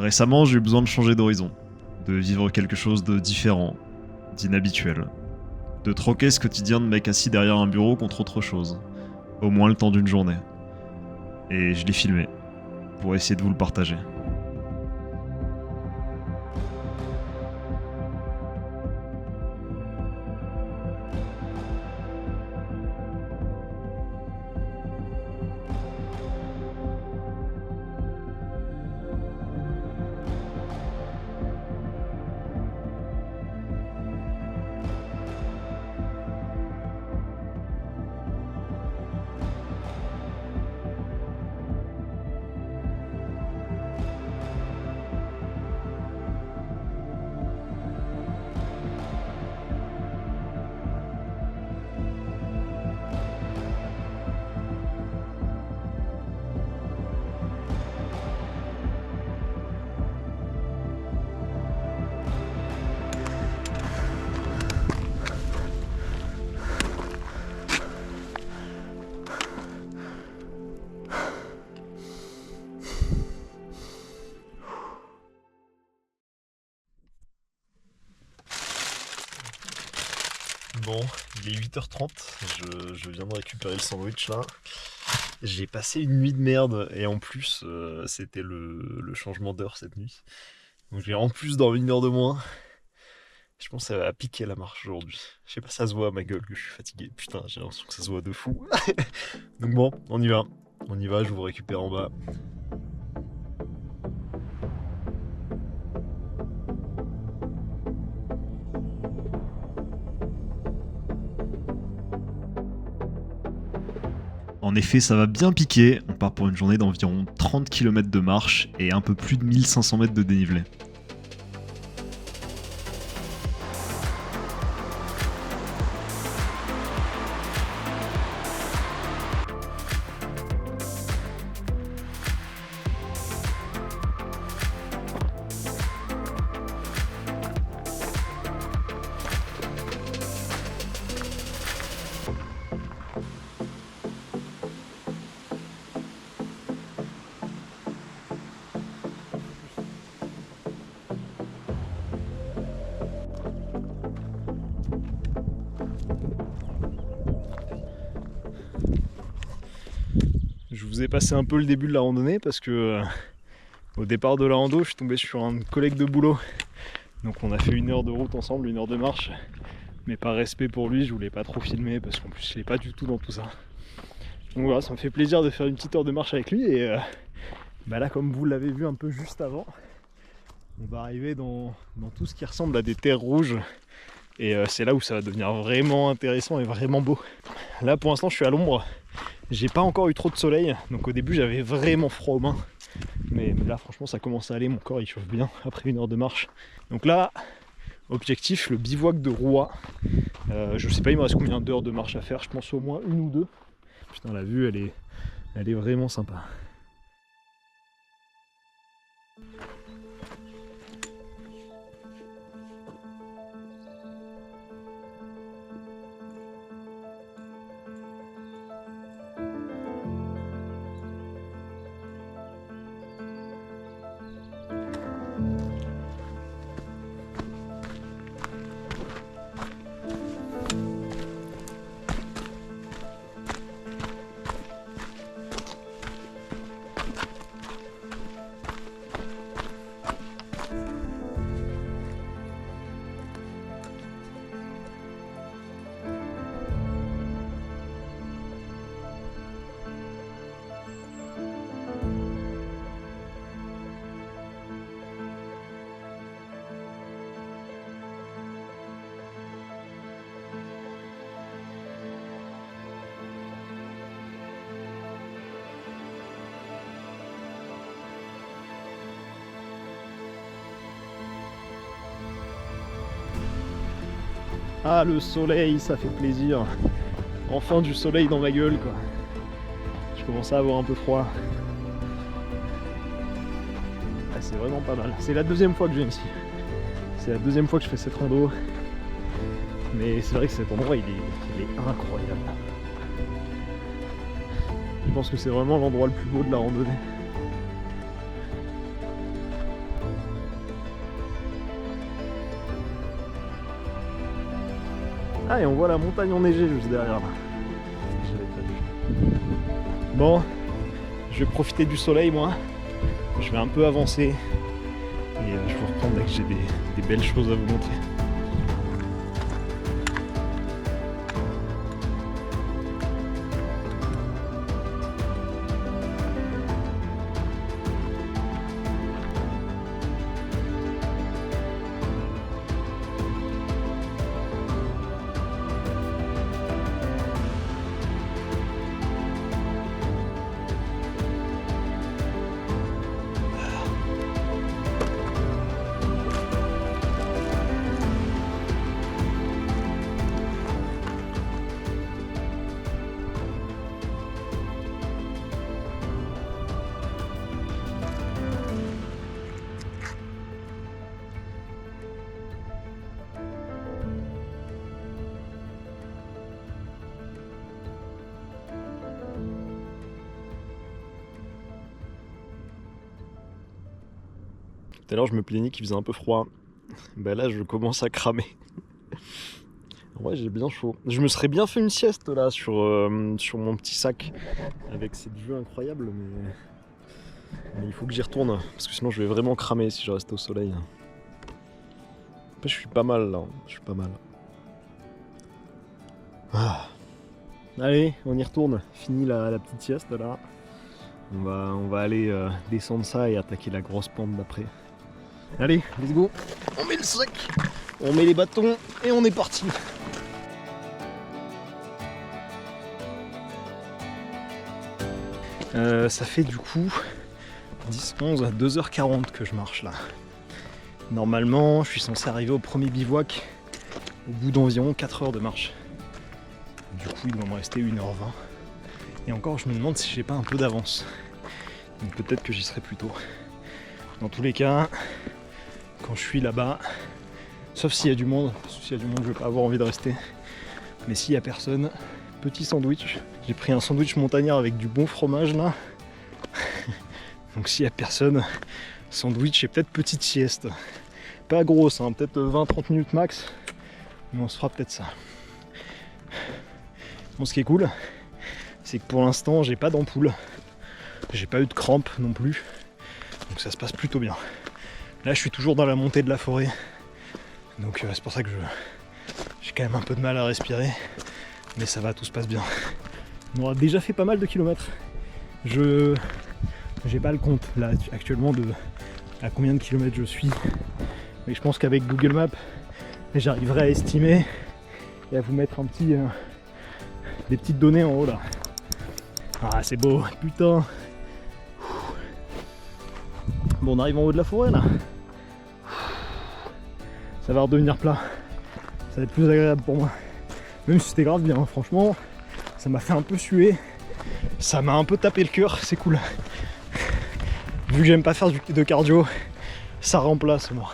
Récemment, j'ai eu besoin de changer d'horizon, de vivre quelque chose de différent, d'inhabituel, de troquer ce quotidien de mec assis derrière un bureau contre autre chose, au moins le temps d'une journée. Et je l'ai filmé, pour essayer de vous le partager. Bon, il est 8h30, je viens de récupérer le sandwich là. J'ai passé une nuit de merde et en plus c'était le changement d'heure cette nuit. Donc j'ai en plus dormi une heure de moins. Je pense que ça va piquer la marche aujourd'hui. Je sais pas, ça se voit à ma gueule que je suis fatigué. Putain, j'ai l'impression que ça se voit de fou. Donc bon, on y va. On y va, je vous récupère en bas. En effet, ça va bien piquer. On part pour une journée d'environ 30 km de marche et un peu plus de 1500 mètres de dénivelé. Je vous ai passé un peu le début de la randonnée parce que au départ de la rando, je suis tombé sur un collègue de boulot. Donc on a fait 1 heure de route ensemble, 1 heure de marche. Mais par respect pour lui, je voulais pas trop filmer parce qu'en plus, il est pas du tout dans tout ça. Donc voilà, ça me fait plaisir de faire une petite heure de marche avec lui. Et là, comme vous l'avez vu un peu juste avant, on va arriver dans tout ce qui ressemble à des terres rouges. Et c'est là où ça va devenir vraiment intéressant et vraiment beau. Là, pour l'instant, je suis à l'ombre. J'ai pas encore eu trop de soleil, donc au début j'avais vraiment froid aux mains. Mais là franchement ça commence à aller, mon corps il chauffe bien après 1 heure de marche. Donc là, objectif, le bivouac de Roua. Je sais pas, il me reste combien d'heures de marche à faire, je pense au moins 1 ou 2. Putain, la vue elle est vraiment sympa. Ah, le soleil, ça fait plaisir. Enfin du soleil dans ma gueule, quoi. Je commence à avoir un peu froid. Ah, c'est vraiment pas mal. C'est la deuxième fois que je viens ici. C'est la deuxième fois que je fais cette rando. Mais c'est vrai que cet endroit, il est incroyable. Je pense que c'est vraiment l'endroit le plus beau de la randonnée. Ah, et on voit la montagne enneigée juste derrière là. J'avais pas vu. Bon, je vais profiter du soleil moi. Je vais un peu avancer. Et je vous reprends dès que j'ai des belles choses à vous montrer. Tout à l'heure je me plaignais qu'il faisait un peu froid. Ben là je commence à cramer. Ouais, j'ai bien chaud. Je me serais bien fait une sieste là sur mon petit sac avec cette vue incroyable, mais il faut que j'y retourne parce que sinon je vais vraiment cramer si je reste au soleil. Après, je suis pas mal là, je suis pas mal. Ah. Allez, on y retourne. Fini la petite sieste là. On va aller descendre ça et attaquer la grosse pente d'après. Allez, let's go. On met le sac, on met les bâtons et on est parti. Ça fait du coup 10, 11, 2h40 que je marche là. Normalement, je suis censé arriver au premier bivouac au bout d'environ 4 heures de marche. Du coup, il doit me rester 1h20. Et encore, je me demande si j'ai pas un peu d'avance. Donc peut-être que j'y serai plus tôt. Dans tous les cas, quand je suis là-bas, sauf s'il y a du monde, je vais pas avoir envie de rester. Mais s'il y a personne, petit sandwich. J'ai pris un sandwich montagnard avec du bon fromage là. Donc s'il y a personne, sandwich et peut-être petite sieste. Pas grosse, hein, peut-être 20-30 minutes max. Mais on se fera peut-être ça. Bon, ce qui est cool, c'est que pour l'instant j'ai pas d'ampoule. J'ai pas eu de crampes non plus. Donc ça se passe plutôt bien. Là je suis toujours dans la montée de la forêt. Donc c'est pour ça que j'ai quand même un peu de mal à respirer. Mais ça va, tout se passe bien. On aura déjà fait pas mal de kilomètres. J'ai pas le compte là actuellement de à combien de kilomètres je suis. Mais je pense qu'avec Google Maps, j'arriverai à estimer et à vous mettre un petit des petites données en haut là. Ah c'est beau, putain. Bon, on arrive en haut de la forêt là. Ça va redevenir plat. Ça va être plus agréable pour moi. Même si c'était grave bien, hein. Franchement, ça m'a fait un peu suer. Ça m'a un peu tapé le cœur, c'est cool. Vu que j'aime pas faire de cardio, ça remplace moi.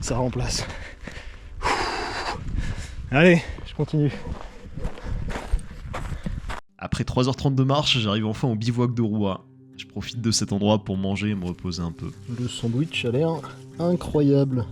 Ça remplace. Allez, je continue. Après 3h30 de marche, j'arrive enfin au bivouac de Roua. Je profite de cet endroit pour manger et me reposer un peu. Le sandwich a l'air incroyable.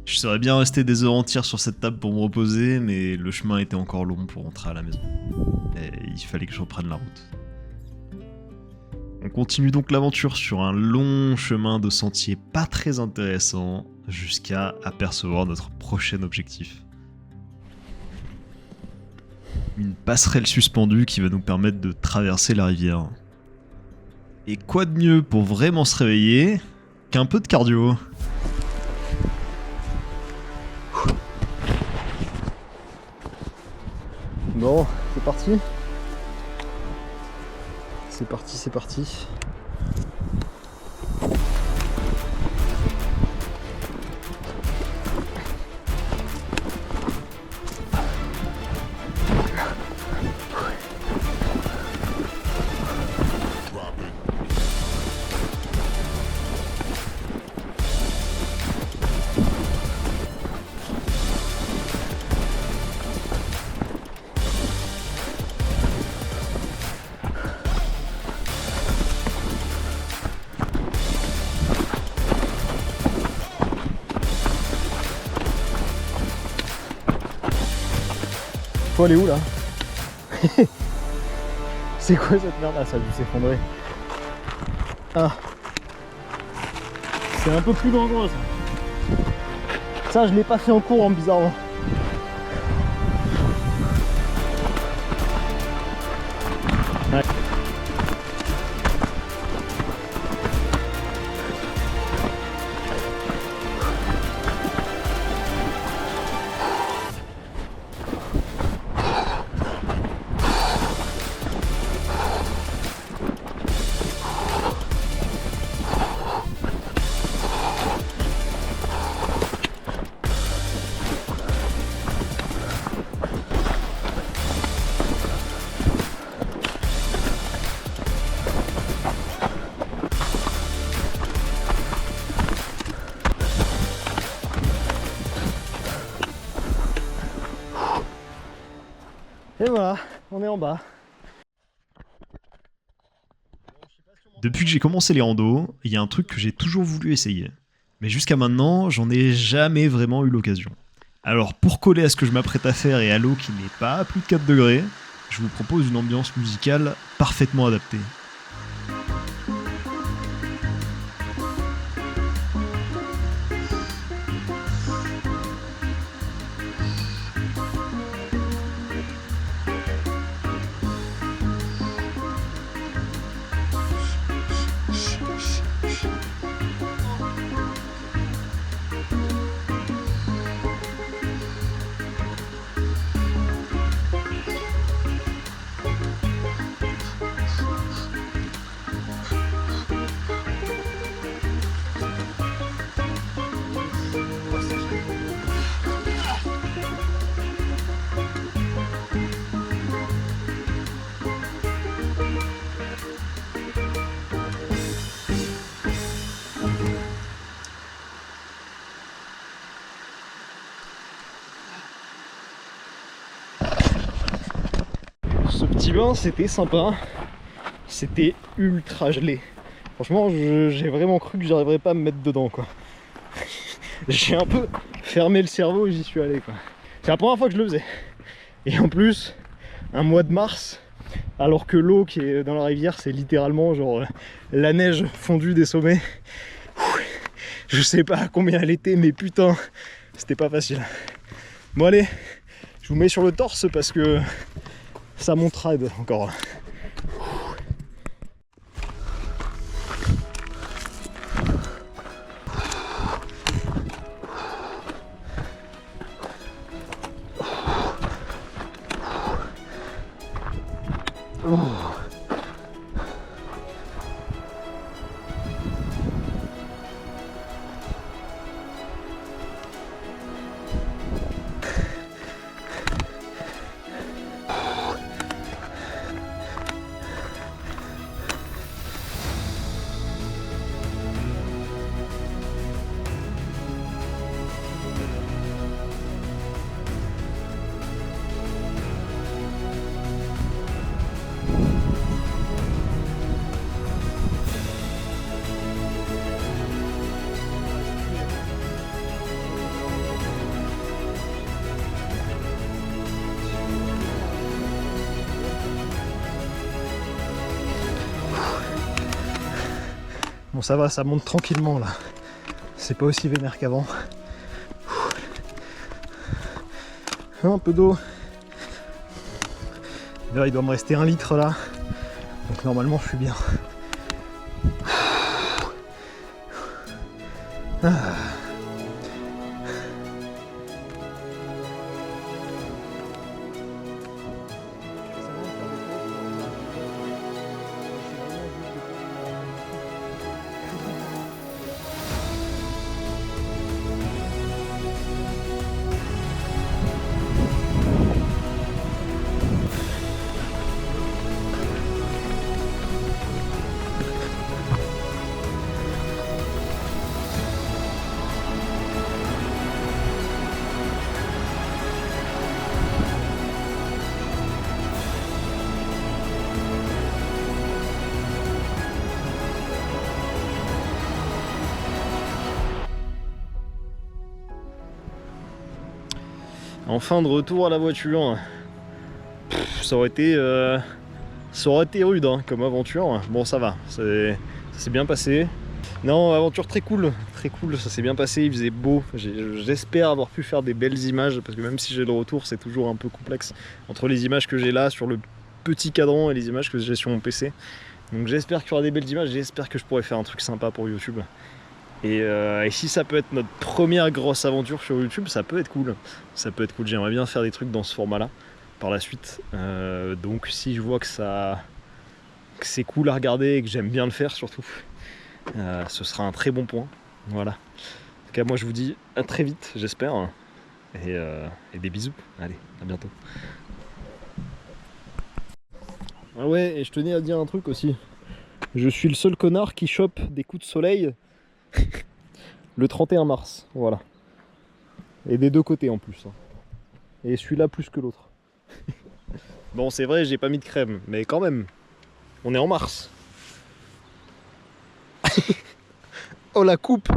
Je serais bien resté des heures entières sur cette table pour me reposer, mais le chemin était encore long pour rentrer à la maison. Et il fallait que je reprenne la route. On continue donc l'aventure sur un long chemin de sentiers pas très intéressant, jusqu'à apercevoir notre prochain objectif. Une passerelle suspendue qui va nous permettre de traverser la rivière. Et quoi de mieux pour vraiment se réveiller qu'un peu de cardio? Bon, c'est parti. C'est parti, c'est parti. Faut aller où là? C'est quoi cette merde? Ah, ça a dû s'effondrer. Ah. C'est un peu plus dangereux ça. Ça je l'ai pas fait en cours, bizarrement. Ouais. Et voilà, on est en bas. Depuis que j'ai commencé les randos, il y a un truc que j'ai toujours voulu essayer. Mais jusqu'à maintenant, j'en ai jamais vraiment eu l'occasion. Alors pour coller à ce que je m'apprête à faire et à l'eau qui n'est pas à plus de 4 degrés, je vous propose une ambiance musicale parfaitement adaptée. Ce petit bain c'était sympa, c'était ultra gelé. Franchement j'ai vraiment cru que j'arriverais pas à me mettre dedans quoi. J'ai un peu fermé le cerveau et j'y suis allé quoi. C'est la première fois que je le faisais. Et en plus, un mois de mars, alors que l'eau qui est dans la rivière c'est littéralement genre la neige fondue des sommets. Je sais pas combien elle était mais putain c'était pas facile. Bon allez, je vous mets sur le torse parce que ça monte raide encore. Bon ça va, ça monte tranquillement là. C'est pas aussi vénère qu'avant. Un peu d'eau. Là il doit me rester 1 litre là. Donc normalement je suis bien. Ah. Enfin de retour à la voiture. ça aurait été rude hein, comme aventure. Bon, ça va, ça s'est bien passé. Non, aventure très cool, ça s'est bien passé, il faisait beau. J'espère avoir pu faire des belles images, parce que même si j'ai le retour, c'est toujours un peu complexe entre les images que j'ai là sur le petit cadran et les images que j'ai sur mon PC. Donc j'espère qu'il y aura des belles images, j'espère que je pourrai faire un truc sympa pour YouTube. Et si ça peut être notre première grosse aventure sur YouTube, ça peut être cool. Ça peut être cool, j'aimerais bien faire des trucs dans ce format-là par la suite. Donc si je vois que c'est cool à regarder et que j'aime bien le faire surtout, ce sera un très bon point. Voilà. En tout cas, moi je vous dis à très vite, j'espère. Et des bisous. Allez, à bientôt. Ah ouais, et je tenais à dire un truc aussi. Je suis le seul connard qui chope des coups de soleil le 31 mars. Voilà. Et des deux côtés en plus. Et celui-là plus que l'autre. Bon, c'est vrai, j'ai pas mis de crème, mais quand même, on est en mars. Oh la coupe!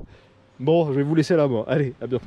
Bon, je vais vous laisser là, moi. Allez, à bientôt.